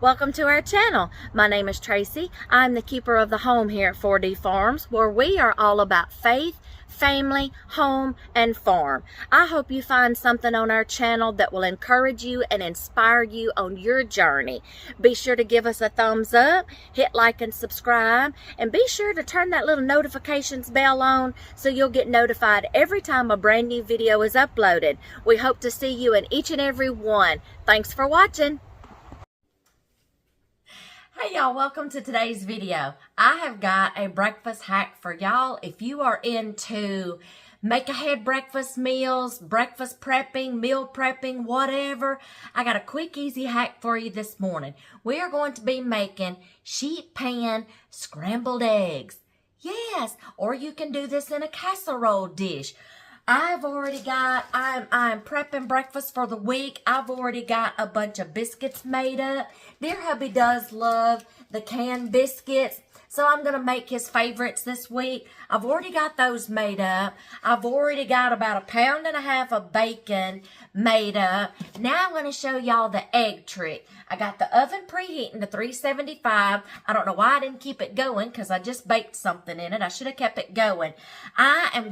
Welcome to our channel. My name is Tracy. I'm the keeper of the home here at 4D Farms, where we are all about faith, family, home, and farm. I hope you find something on our channel that will encourage you and inspire you on your journey. Be sure to give us a thumbs up, hit like and subscribe, and be sure to turn that little notifications bell on so you'll get notified every time a brand new video is uploaded. We hope to see you in each and every one. Thanks for watching. Hey y'all, welcome to today's video. I have got a breakfast hack for y'all. If you are into make ahead breakfast meals, breakfast prepping, meal prepping, whatever, I got a quick easy hack for you this morning. We are going to be making sheet pan scrambled eggs. Yes, or you can do this in a casserole dish. I'm prepping breakfast for the week. I've already got a bunch of biscuits made up. Dear hubby does love the canned biscuits, so I'm going to make his favorites this week. I've already got those made up. I've already got about 1.5 pounds of bacon made up. Now I'm going to show y'all the egg trick. I got the oven preheating to 375. I don't know why I didn't keep it going because I just baked something in it. I should have kept it going. I'm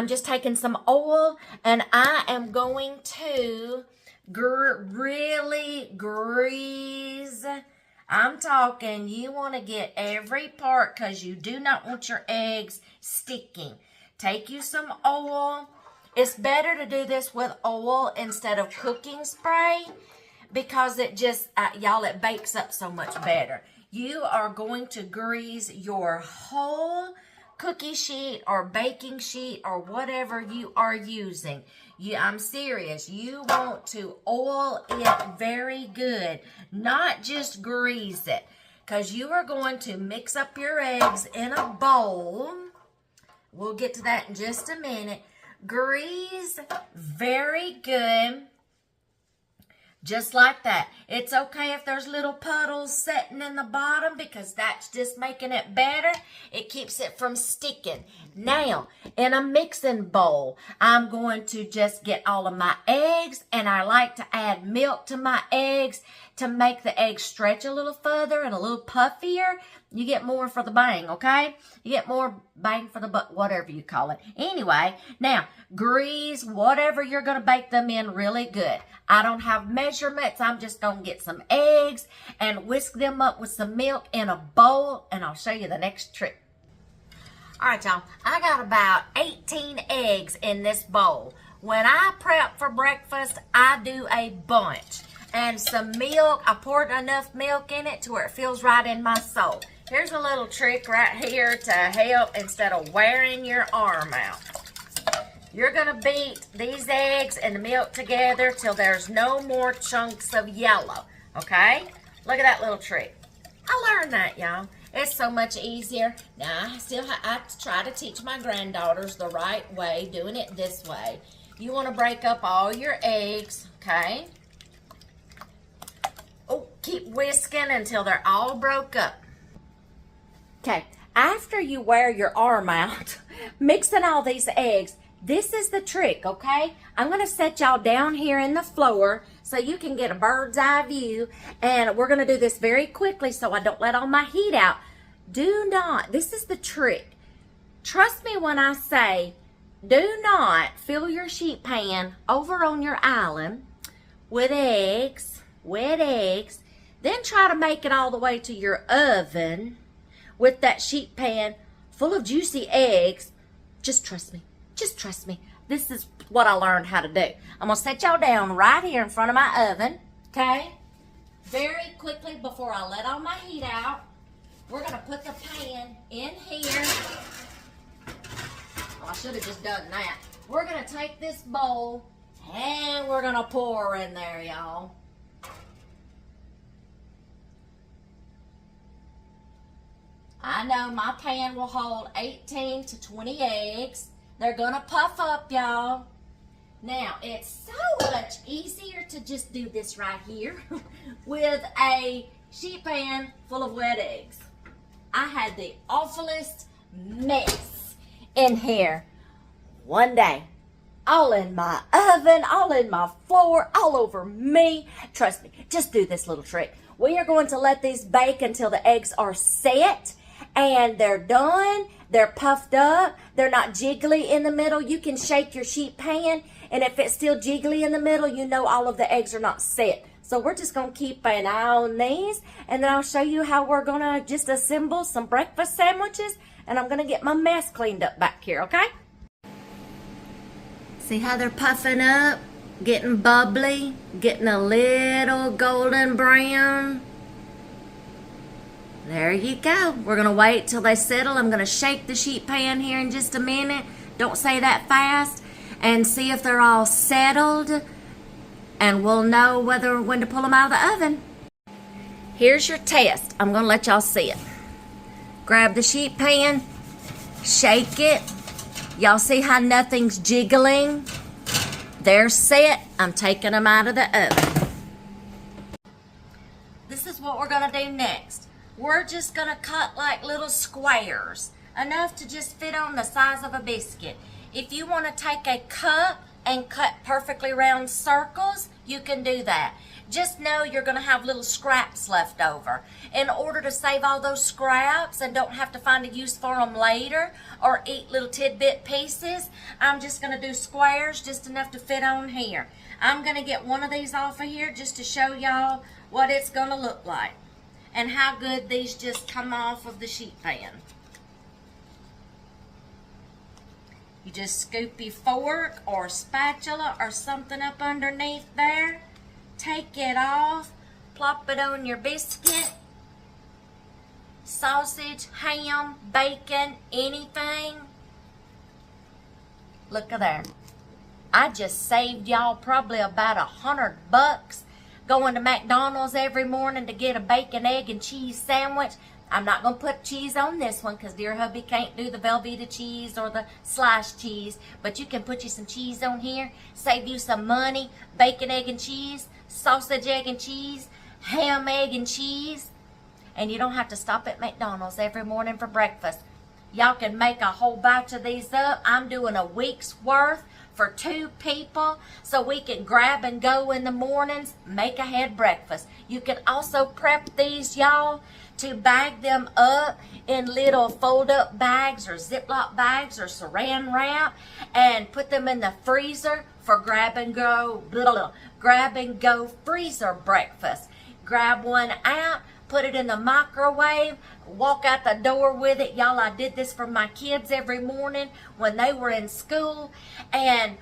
just taking some oil and I am going to really grease. I'm talking, you want to get every part because you do not want your eggs sticking. Take you some oil. It's better to do this with oil instead of cooking spray because it just, it bakes up so much better. You are going to grease your whole cookie sheet or baking sheet or whatever you are using. I'm serious. You want to oil it very good, not just grease it, because you are going to mix up your eggs in a bowl. We'll get to that in just a minute. Grease very good. Just like that. It's okay if there's little puddles sitting in the bottom because that's just making it better. It keeps it from sticking. Now, in a mixing bowl, I'm going to just get all of my eggs, and I like to add milk to my eggs to make the eggs stretch a little further and a little puffier. You get more for the bang, okay? You get more bang for the buck, whatever you call it. Anyway, now, grease whatever you're going to bake them in really good. I don't have measurements. I'm just going to get some eggs and whisk them up with some milk in a bowl, and I'll show you the next trick. All right, y'all. I got about 18 eggs in this bowl. When I prep for breakfast, I do a bunch. And some milk. I poured enough milk in it to where it feels right in my soul. Here's a little trick right here to help instead of wearing your arm out. You're going to beat these eggs and the milk together till there's no more chunks of yellow. Okay? Look at that little trick. I learned that, y'all. It's so much easier. Now, I try to teach my granddaughters the right way, doing it this way. You want to break up all your eggs, okay? Oh, keep whisking until they're all broke up. Okay, after you wear your arm out, mixing all these eggs, this is the trick, okay? I'm going to set y'all down here in the floor so you can get a bird's eye view. And we're going to do this very quickly so I don't let all my heat out. This is the trick. Trust me when I say, do not fill your sheet pan over on your island with eggs, wet eggs. Then try to make it all the way to your oven with that sheet pan full of juicy eggs. Just trust me. Just trust me. This is what I learned how to do. I'm going to set y'all down right here in front of my oven, okay? Very quickly before I let all my heat out, we're going to put the pan in here. Oh, I should have just done that. We're going to take this bowl and we're going to pour in there, y'all. I know my pan will hold 18 to 20 eggs. They're going to puff up, y'all. Now, it's so much easier to just do this right here with a sheet pan full of wet eggs. I had the awfulest mess in here one day. all in my oven, all in my floor, all over me. Trust me, just do this little trick. We are going to let these bake until the eggs are set and they're done. They're puffed up. They're not jiggly in the middle. You can shake your sheet pan, and if it's still jiggly in the middle, you know all of the eggs are not set. So we're just going to keep an eye on these, and then I'll show you how we're going to just assemble some breakfast sandwiches, and I'm going to get my mess cleaned up back here, okay? See how they're puffing up, getting bubbly, getting a little golden brown. There you go. We're going to wait till they settle. I'm going to shake the sheet pan here in just a minute. Don't say that fast. And see if they're all settled. And we'll know when to pull them out of the oven. Here's your test. I'm going to let y'all see it. Grab the sheet pan. Shake it. Y'all see how nothing's jiggling? They're set. I'm taking them out of the oven. This is what we're going to do next. We're just going to cut like little squares, enough to just fit on the size of a biscuit. If you want to take a cup and cut perfectly round circles, you can do that. Just know you're going to have little scraps left over. In order to save all those scraps and don't have to find a use for them later or eat little tidbit pieces, I'm just going to do squares just enough to fit on here. I'm going to get one of these off of here just to show y'all what it's going to look like and how good these just come off of the sheet pan. You just scoop your fork or spatula or something up underneath there. Take it off. Plop it on your biscuit. Sausage, ham, bacon, anything. Look at there. I just saved y'all probably about $100 going to McDonald's every morning to get a bacon, egg, and cheese sandwich. I'm not going to put cheese on this one because dear hubby can't do the Velveeta cheese or the sliced cheese. But you can put you some cheese on here. Save you some money. Bacon, egg, and cheese. Sausage, egg, and cheese. Ham, egg, and cheese. And you don't have to stop at McDonald's every morning for breakfast. Y'all can make a whole batch of these up. I'm doing a week's worth for 2 people so we can grab and go in the mornings, make ahead breakfast. You can also prep these, y'all, to bag them up in little fold-up bags or Ziploc bags or saran wrap and put them in the freezer for grab and go freezer breakfast. Grab one out, put it in the microwave, walk out the door with it. Y'all, I did this for my kids every morning when they were in school, and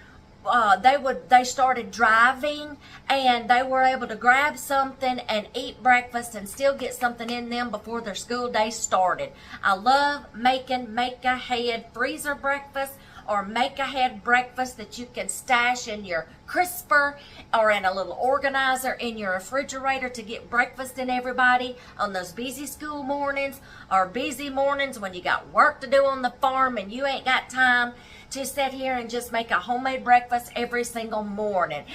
they started driving, and they were able to grab something and eat breakfast and still get something in them before their school day started. I love making make-ahead freezer breakfast or make-ahead breakfast that you can stash in your crisper or in a little organizer in your refrigerator to get breakfast in everybody on those busy school mornings or busy mornings when you got work to do on the farm and you ain't got time to sit here and just make a homemade breakfast every single morning.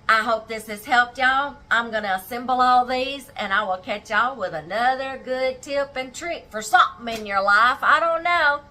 I hope this has helped y'all. I'm going to assemble all these and I will catch y'all with another good tip and trick for something in your life. I don't know.